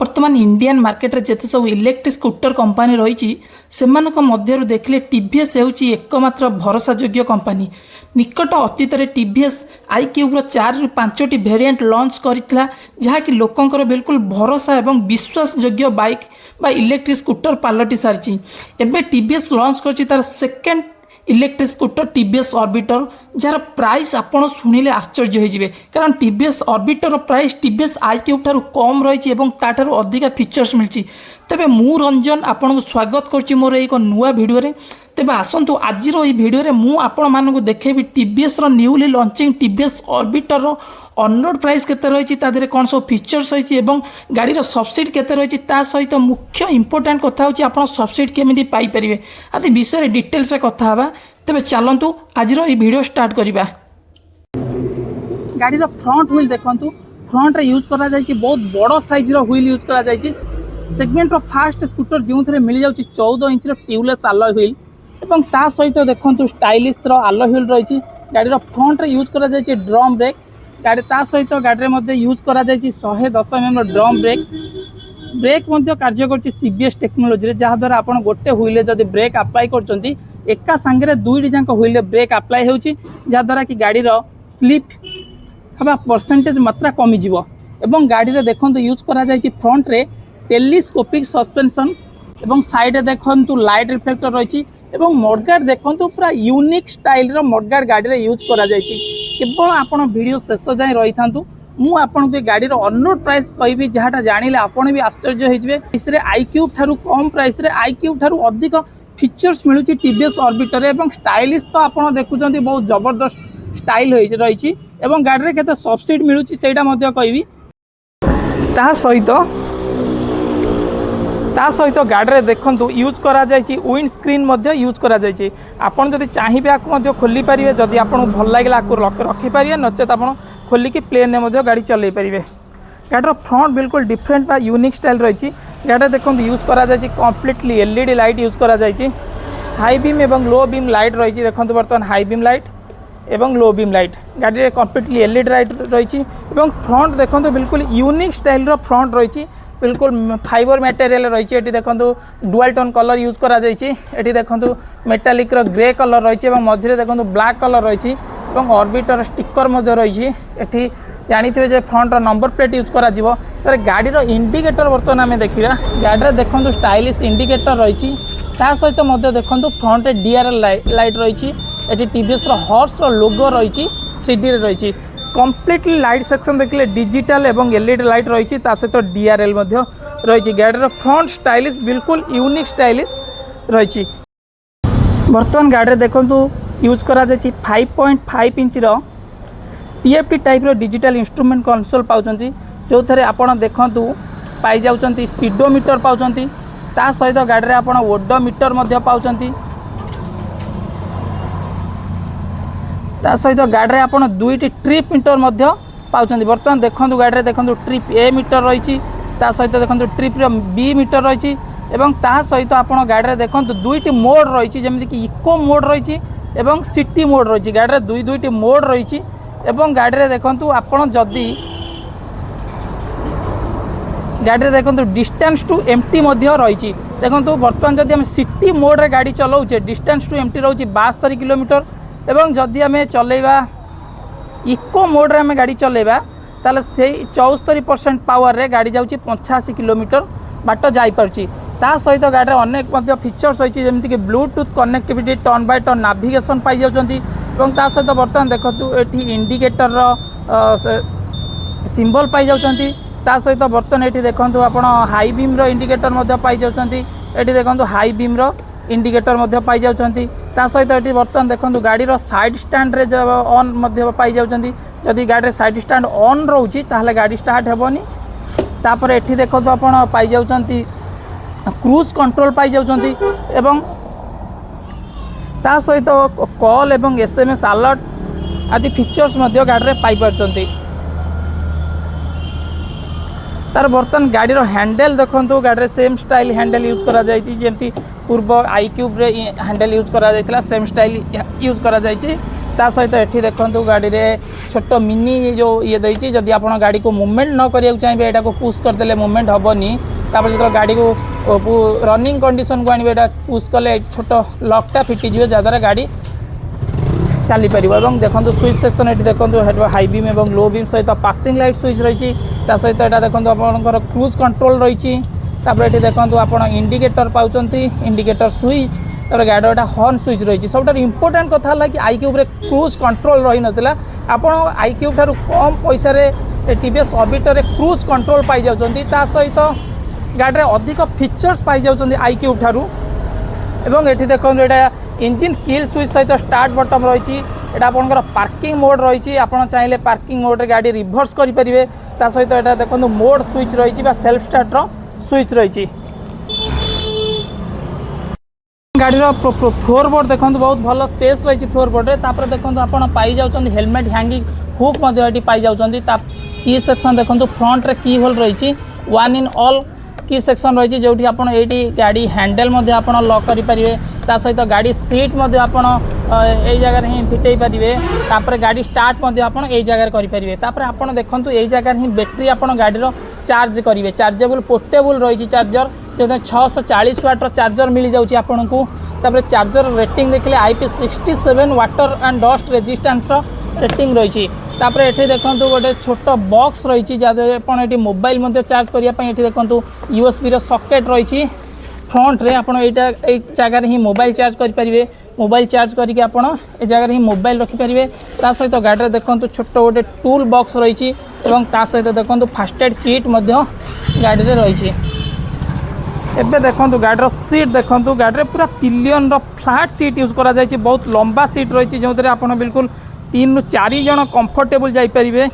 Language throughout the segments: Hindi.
बर्तमान इंडियन मार्केट रे जेते सब इलेक्ट्रिक स्कूटर कंपनी रही से देखिले टीवीएस होची एकमात्र भरोसायोग्य कंपनी। निकट अतीत में टीवीएस iQube 4 ରୁ 5ଟି वेरिएंट लॉन्च करथिला जहाँकि लोकंकर बिल्कुल भरोसा एवं विश्वासयोग्य बाइक बा इलेक्ट्रिक स्कूटर पलटि सारी। एबे टीवीएस लॉन्च करछि तार second electric scooter TVS orbiter jar price आपण शुणिले आश्चर्य होइजिबे कारण TVS orbiter price TVS iQube ठारू कम रही एवं ताठारू अधिक फीचर्स मिलछि। तेबे मु रंजन आपन को स्वागत करछि मोर एक नुआ वीडियो रे। तेबे आसंतु आजिर ई वीडियो रे मु आपण मानकु देखेबी टीवीएस रो न्यूली लॉन्चिंग टीवीएस ऑर्बिटर रो ऑनरोड प्राइस केते रही तादेरे कौन सब फीचर्स रही एवं गाड़ी रो सब्सिडी केते रही ता सहित मुख्य इंपोर्टेंट कथा होची आपण सब्सिडी केमिति पाई परिबे आदि विषय रे डिटेल्स रे कथा हबा। तेबे चलंतु आजिर ई वीडियो स्टार्ट करिबा। गाड़ी रो फ्रंट व्हील देखंतु फ्रंट रे यूज करा जायछि बहुत बड़ साइज रो व्हील यूज करा जायछि। सेगमेंट रो फास्ट स्कूटर जो थे मिल जाउछि 14 इंच रो ट्यूबलेस अलॉय व्हील एवं ता सहित देखंतु स्टाइलिश रो अलॉय व्हील रही। गाड़ी रो फ्रंट रे यूज करा जायछि ड्रम ब्रेक गाड़ी ता सहित गाड़ी रे मध्ये यूज करा जायछि 110 mm रो ड्रम ब्रेक मध्ये कार्य करछि सीबीएस टेक्नोलॉजी रे जहा द्वारा आपण गोटे व्हील जदी ब्रेक अप्लाई करचंती एका संगे दुईटी जांक व्हील ब्रेक अप्लाई होउछि जहा द्वारा कि गाड़ी रो स्लिप हबा परसेंटेज मात्रा कमी जिवो। एवं गाड़ी रे देखंतु यूज करा जायछि फ्रंट रे टेलीस्कोपिक सस्पेंशन एवं साइड देखंतु लाइट रिफ्लेक्टर रही एवं मडगार्ड देखंतु पूरा यूनिक स्टाइल रो मडगार्ड गाड़ी रे यूज करा जायछि। केवल आपण वीडियो शेष जाय रही थांतु मु आपण के गाड़ी रो ऑनरोड प्राइस कहबी जहाटा जानिले आपण भी आश्चर्य होइजबे। इसरे iQube ठारू कम प्राइस रे iQube ठारू अधिक फीचर्स मिलुछि टीवीएस ऑर्बिटर एवं स्टाइलिश तो आपण देखुचंती बहुत जबरदस्त स्टाइल होई रही एवं गाड़ी रे केते सब्सिडी मिलुछि सेटा मध्ये कहबी। ता सहित गाड़ी में देखो यूज करा जायछि विंड स्क्रीन यूज करा जायछि। आपन जदि चाहिबे आकु खोली पारिबे जदि आपन भल लागला आकु रखि पारिबे नचेत आपन खोलिकी प्लेन में गाड़ी चलै पारिबे। गाड़ी फ्रंट बिल्कुल डिफरेंट बा यूनिक स्टाइल रही। गाड़ी देखो यूज करा जायछि कंप्लीटली एलईडी लाइट यूज करा जायछि। हाई बीम एवं लो बीम लाइट रही। देखो बर्तमान हाई बीम लाइट एवं लो बीम लाइट गाड़ी कंप्लीटली एलईडी लाइट रही। फ्रंट देखो बिल्कुल यूनिक स्टाइल रो फ्रंट रही बिल्कुल फाइबर मटेरियल रही। देखो डुअल टोन कलर यूज करा जायछि। एटी देखो मेटालिक रो ग्रे कलर रही मझे देखो ब्लैक कलर रही ऑर्बिटर स्टिकर रही। एटी जानिथिबे जे फ्रंट रो नंबर प्लेट यूज करा जिवो। तर गाड़ी रो इंडिकेटर बर्तमान आमे देखिबा। गाड़ी रे देखो स्टाइलिश इंडिकेटर रही ता सहित मध्य देखो फ्रंट रे डीआरएल लाइट रही। एटी टीवीएस रो हॉर्स रो लोगो रही 3D रे रही। कंप्लीटली लाइट सेक्शन देखिले डिजिटल एवं एलईडी लाइट रही सहित डीआरएल रही। गाड़ी रो फ्रंट स्टाइलिश बिल्कुल यूनिक स्टाइलिश रही। बर्तमान गाड़ी देखो यूज करा जायछि 5.5 इंच रो टीएफटी टाइप रो डिजिटल इंस्ट्रूमेंट कंसोल पाउचंती जो थे आपण देखंतु पाई जाउचंती स्पीडोमीटर पाउचंती ता सहित गाड़ी रे आपण ओडोमीटर मध्य पाउचंती ता सहित गाड़ी रे आपण दुईटी ट्रिप मीटर मध्य पाउचंती। बर्तमान देखंतु गाड़ी रे देखंतु ट्रिप ए मीटर रही ता सहित देखंतु ट्रिप रो बी मीटर रही एवं ता सहित आपण गाड़ी रे देखंतु दुईटी मोड रही जेमि कि इको मोड रही एवं सिटी मोड रही। गाड़ी रे दुईटी मोड रही एवं गाड़ी रे देखंतु आपण जदी गाड़ी रे देखंतु डिस्टेंस टू एम्प्टी मध्य रही। देखंतु बर्तमान जदी हम सिटी मोड रे गाड़ी चलाउछे डिस्टेंस टू एम्प्टी रही 72 किलोमीटर एवं जदि आम चलेबा इको मोड रे आम गाड़ी चलेबा ताले से 74% पावर रे गाड़ी जाउची 85 किलोमीटर बाट जाई परची। ता सहित गाड़ी रे अनेक मध्य फीचर्स रही जेमति कि Bluetooth connectivity turn by turn navigation पाई जाउचंती एवं ता सहित बर्तमान देखतु एठी इंडिकेटर रो सिंबल पाई जाउचंती। ता सहित बर्तमान एठी देखंतु आपण हाई बीम रो इंडिकेटर मध्य पाई जाउचंती। एठी देखंतु हाई बीम रो इंडिकेटर मध्य पाई जाउचंती। ता सहित एठी बर्तमान देखंतु गाड़ी रो साइड स्टैंड रे ऑन मध्य पाई जाउचंती। जदि गाड़ी रे साइड स्टैंड ऑन रहउची ताहले गाड़ी स्टार्ट हेबोनी। तापर एठी देखंतु आपण पाई जाउचंती क्रूज कंट्रोल पाई जाउचंती एवं ता सहित कॉल एवं एसएमएस अलर्ट आदि फीचर्स मध्य गाड़ी रे पाई परचंती। तार बर्तमान गाड़ी रो हैंडल देखंतु गाड़ी रे सेम स्टाइल हैंडल यूज करा जेमती पूर्व iQube रे हैंडल यूज करा सेम स्टाइल यूज करा ता सहित एठी देखंतु गाड़ी रे छोट मिनी जो ये देछि जदि आपण गाड़ी को मूवमेंट न करिया चाहिए एटा को पुश कर देले मूवमेंट हबनी तापर जो गाड़ी को रनिंग कंडीशन को आनिबे एटा पुश कले छोट लॉकटा फिटी जियो जद्वारा गाड़ी चली पार। और देखो स्विच सेक्शन ये देखो हाई बीम और लो बीम सहित पासिंग लाइट स्विच रही सहित यहाँ देखो आपंकर क्रूज कंट्रोल रही ये देखो आप इंडिकेटर पाँच इंडिकेटर स्विच तर गाड़ी गोटा हॉर्न स्विच रही सब इंपोर्टाट कथा है कि आईक्यूब क्रूज कंट्रोल रही नाला आप आईक्यूब ठार कम पैसा टीवीएस ऑर्बिटर क्रूज कंट्रोल पाई जाउछंती सहित गाड़ी में अधिक फीचर्स पाई जाउछंती आईक्यूब ठारू। एवं ये देखो यहाँ इंजिन किल स्विच सहित स्टार्ट बटन रही है आपंकर पार्किंग मोड रही आप चाहिए पार्किंग मोड रे गाड़ी रिभर्स करेंगे सहित यहाँ देखो मोड स्विच रही सेल्फ स्टार्टर स्विच रही गाड़ी फ्लोर बोर्ड देखो बहुत भल स्पेस रही फ्लोर बोर्ड रे तापर देखो आप पाई जाउछंती हेलमेट हैंगिंग हुक पाई जाउछंती की सेक्शन देखो फ्रंट रे की होल रही 1 in all की सेक्शन रही जो ये गाड़ी हैंडल आप लॉक करेंगे सहित गाड़ी सीट ये जगह ही फिटे पारे तापर गाड़ी स्टार्ट आप जगह करेंगे तापर आप देखो ये जगह ही बैटेरी आप गाड़ी चार्ज करेंगे चार्जेबल पोर्टेबल रही चार्जर जो 640 वाट चार्जर मिल जाऊँगी आपन को तापर चार्जर रेटिंग देखिए IP67 water and dust resistance rating रही तापर ये देखो गोटे छोट बॉक्स रही जहाँ ये मोबाइल चार्ज करने देखो USB सॉकेट रही फ्रंट रे आपड़ ये जगह ही मोबाइल चार्ज करेंगे मोबाइल चार्ज करके आपड़ ये जगह ही मोबाइल रखिपारे सहित गाड़ी देखो छोट गोटे टूल बॉक्स रही सहित देखो फास्ट एड किट गाड़ी में रही एबे देखो गाड़ी सीट देखो गाड़ी पूरा पिलियन फ्लैट सीट यूज करा जायछि बहुत लंबा सीट रही जो आप बिल्कुल 3 ରୁ 4 जन कंफर्टेबल जाइपारे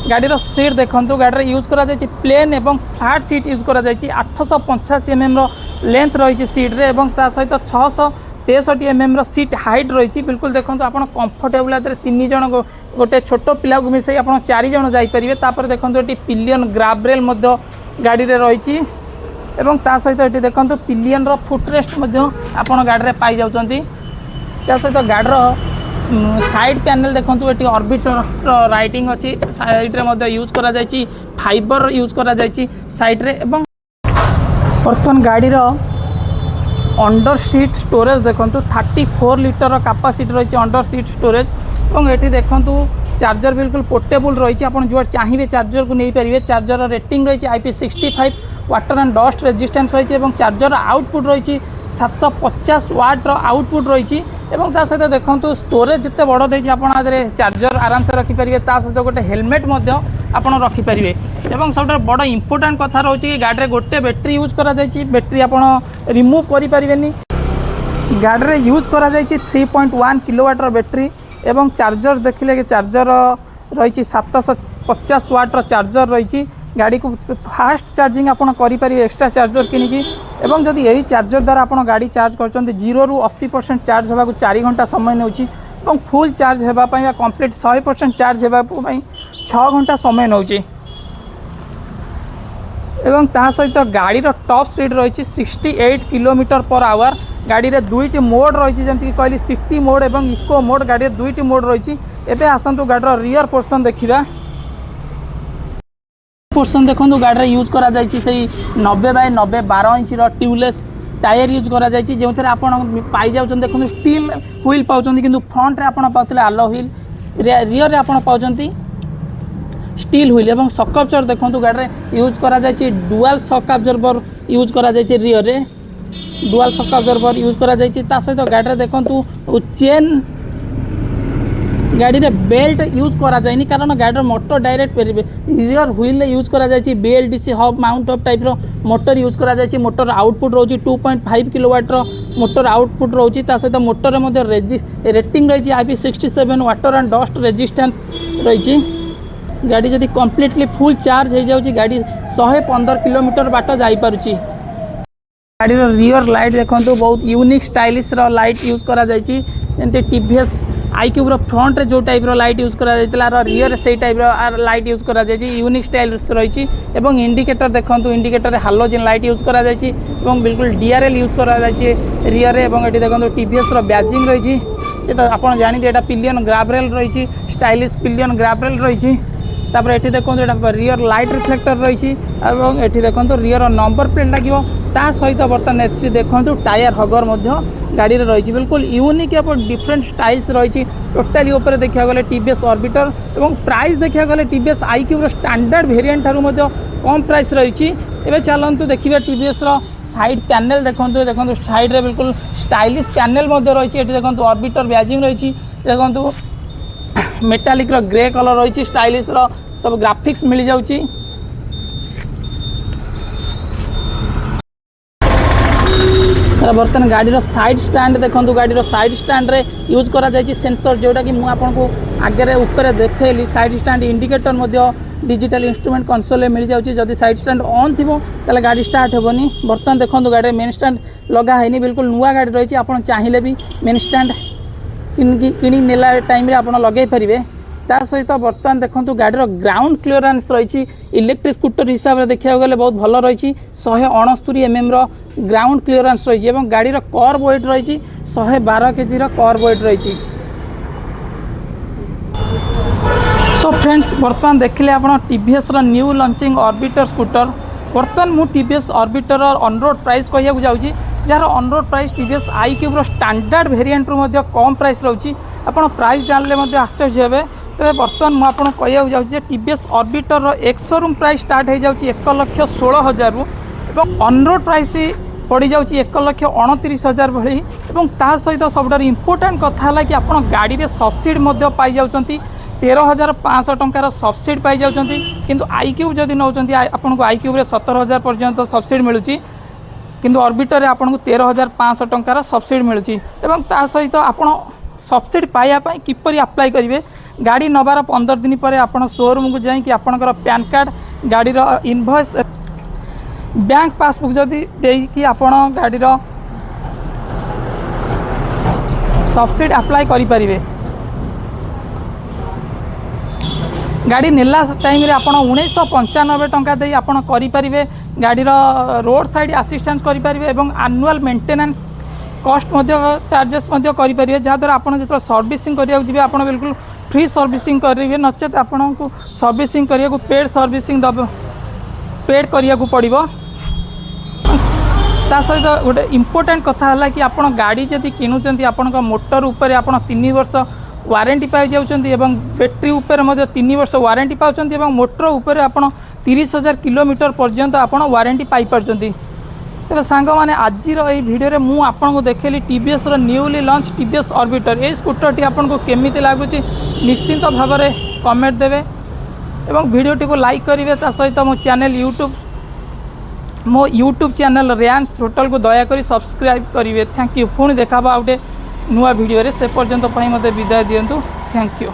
गाड़ी सीट देखो गाड़ी यूज करा जायछि प्लेन एवं फ्लैट सीट यूज करा जायछि 885 mm लेंथ रही सीट रे एवं सहित 663 mm सीट हाइट रही बिल्कुल देखो आप कंफर्टेबल 3 जन गोटे छोट पिला को मिसई आप 4 जन जाइपारे तापर देखो ये पिलियन ग्राब्रेल गाड़ी रे रही एवं सहित ये देखो पिलियन फुटरेस्ट आप गाड़ी में पाई जाउछंती सहित गाड़ी साइड पैनल देखो ये ऑर्बिटर राइटिंग अच्छी साइड रे यूज करा जायछि फाइबर यूज करा जायछि साइड रे एवं बर्तमान गाड़ी अंडर सीट स्टोरेज देखो 34 लीटर कैपेसिटी रही अंडर सीट स्टोरेज और ये देखो चार्जर बिल्कुल पोर्टेबल रही आप जो चाहिए चार्जर को नहीं पारे चार्जर रेटिंग रही IP65 water and dust resistance रही चार्जर आउटपुट रही 750 वाट आउटपुट रही सहित देखो स्टोरेज जिते बड़ देती आप चार्जर आराम से रखिपारे सहित गोटे हेलमेट आप रखिपारे और सब बड़ इंपोर्टाट कथा रोचे कि गाड़ी गोटे बैटेरी यूज करा बैटेरी आप रिमूव करें गाड़ी में यूज करा 3.1 किलोवाट बैटेरी एवं चार्जर देखिले चार्जर रही 750 वाट चार्जर रही गाड़ी को फास्ट चार्जिंग आप करेंगे एक्स्ट्रा चार्जर किनिकी एवं जदि यही चार्जर द्वारा आप गाड़ी चार्ज कर 0 ରୁ 80% चार्ज होगा 4 घंटा समय नौची और फुल चार्ज होगापी कंप्लीट 100% चार्ज होगापी 6 घंटा समय नौची एवं सहित गाड़ी टॉप स्पीड रही 68 km/h गाड़ी में 2टी मोड रही जमीक कहली सिटी मोड और इको मोड गाड़ी में 2टी मोड रही एवं आसतु गाड़ी रियर पोर्सन देखा पोर्सन देखो गाड़ी यूज करा जायछि 90/90 12 इंच ट्यूबलेस टायर यूज करा जायछि जो आप पाई जाउछन देखो स्टील व्हील पाउछन किंतु फ्रंट रे आपण पाउतले आलो व्हील रियर रे आपण पाउछंती स्टील व्हील एवं शॉक अब्जॉर्बर देखो गाड़ी में यूज करा जायछि डुअल शॉक अब्जॉर्बर यूज करा जायछि रियर रे डुअल शॉक अब्जॉर्बर यूज करा जायछि सहित गाड़ी में देखो चेन गाड़ी में बेल्ट यूज करा जायनि कारण गाड़ी मोटर डायरेक्ट पेरिबे रियर व्हील यूज करा जायछि BLDC hub mount up type रो मोटर यूज करा जायछि मोटर आउटपुट रोची 2.5 किलोवाट रो मोटर आउटपुट रोची सहित मोटर में रेटिंग रही IP67 water and dust resistance रही गाड़ी जदि कंप्लीटली फुल चार्ज हो जाउछि गाड़ी 115 किलोमीटर बाट जाई पारुछि गाड़ी रियर लाइट देखो बहुत यूनिक स्टाइलिश लाइट यूज करा जायछि जेंते TVS आईक्यूब फ्रंट रे जो टाइप लाइट यूज करा रियर से टाइप लाइट यूज करा यूनिक स्टाइल रही इंडिकेटर देखो इंडिकेटर हालोजन लाइट यूज करा बिल्कुल DRL यूज करा रियर एवं ये देखो टीवीएस बैजिंग रही ये तो आप जानते यहाँ पिलियन ग्राब्रेल रही स्टाइलिश पिलियन ग्राब्रेल रही तापर ये देखो यहाँ रियर लाइट रिफ्लेक्टर रही ये देखो रियर नंबर प्लेट लगे ता सहित बर्तमान एच देखो टायर हगर गाड़ी में रही बिल्कुल यूनिक एवं डिफरेंट स्टाइल्स रही टोटाली ऊपर देखा गले टीवीएस ऑर्बिटर और प्राइस देखा गले टीवीएस आईक्यूब स्टैंडर्ड वेरिएंट ठारू कम प्राइस रही एवं चलतु देखिए टीवीएस साइड पैनल देखो साइड रे बिल्कुल स्टाइलिश पैनल रही देखो ऑर्बिटर बैजिंग रही देखो मेटालिक ग्रे कलर रही स्टाइलिश सब ग्राफिक्स मिल जाऊँगी बर्तमान गाड़ी साइड स्टैंड देखो गाड़ी साइड स्टैंड रे यूज करा जायछि सेंसर जोटा कि मुझे आगे ऊपर देखली side stand indicator digital instrument console मिल जाऊँगी जदि साइड स्टैंड ऑन थी ताले गाड़ी स्टार्ट हेबनी बर्तमान देखो गाड़ी मेन स्टैंड लगा है बिल्कुल नुआ गाड़ी रही आप चाहिए भी मेन स्टैंड किणी नेला टाइम रे आप लगे पारे ता सहित बर्तमान देखो गाड़ी ग्राउंड क्लीयरेंस रही इलेक्ट्रिक स्कूटर हिसाब से देखा गले बहुत भल रही 169 mm ग्राउंड क्लीयरेंस रही गाड़ी कर वेट रही 112 kg कर वेट रही। सो फ्रेंड्स बर्तमान देखिले आप TVS new launching orbiter scooter बर्तमान मु TVS orbiter on road price कहूँ जाऊँगी jar on road price TVS iQube standard variant रु कम प्राइस रही आपड़ प्राइस जानले आश्चर्य हे तेज बर्तमान मुझे कहूँ जाऊँगी TVS orbiter ex showroom price start हो जाऊँगी 1,16,000 रु ऑन रोड प्राइस पड़ जाऊँगी 1,29,000 भली ता सहित सब इम्पोर्टाट कथा है कि आप गाड़ी में सब्सिडी पाई जाऊँगी 13,500 टंकार सब्सिडी पाई जाऊँगी किंतु आईक्यूब जदि नौ आपको आईक्यूब 17,000 पर्यंत सब्सिडी मिलूँ किंतु ऑर्बिटर आपको 13,500 टंकार सब्सिडी मिलूँ ता सहित आप सब्सिडी पाइबापी किपरि अप्लाई करेंगे गाड़ी नबार 15 दिन पर आप शोरूम को जाकि आपंकर पैन कार्ड गाड़ी इनवॉइस बैंक पासबुक जदि देकी आप गाड़ी सब्सिडी अप्लाई करें गाड़ी नेला टाइम रे आपण 1995 टंका दे आपण करि परिबे गाड़ी रोड साइड असिस्टेंस करि परिबे एवं एनुअल मेंटेनेंस कॉस्ट चार्जेस करि परिबे जहाँद्वारा आपण जो सर्विसिंग करिया जिबे आपण बिल्कुल फ्री सर्विसिंग करेंगे नचेत आपन को सर्विसिंग करिया पेड सर्विसिंग पेड करिया पड़ो ता सहित गोटे इम्पोर्टाट कथा है कि आप गाड़ी जदि किणुंट आपण मोटर उपर आप 3 वर्ष वारंटी पाई जाउछंती एवं बैटरी उपर 3 वर्ष वारंटी पाउछंती एवं मोटर उपर आप 30,000 किलोमीटर पर्यंत आप वारंटी पाई पारछंती। तो सांग मैंने आज भिडियो मुझे आपको देखली TVS newly launch TVS orbiter ये स्कूटर टी आपको केमिति लगुच निश्चिंत भाव में कमेंट देवे एवं भिडियोटी को लाइक करेंगे सहित मो चैनल मो यूट्यूब चैनल रेयांश थ्रोटल को दयाकोरी सब्सक्राइब करेंगे। थैंक यू पुणी देखा गोटे नुआ भिडियो से पर्यंत मत विदाय दिंतु। Thank you.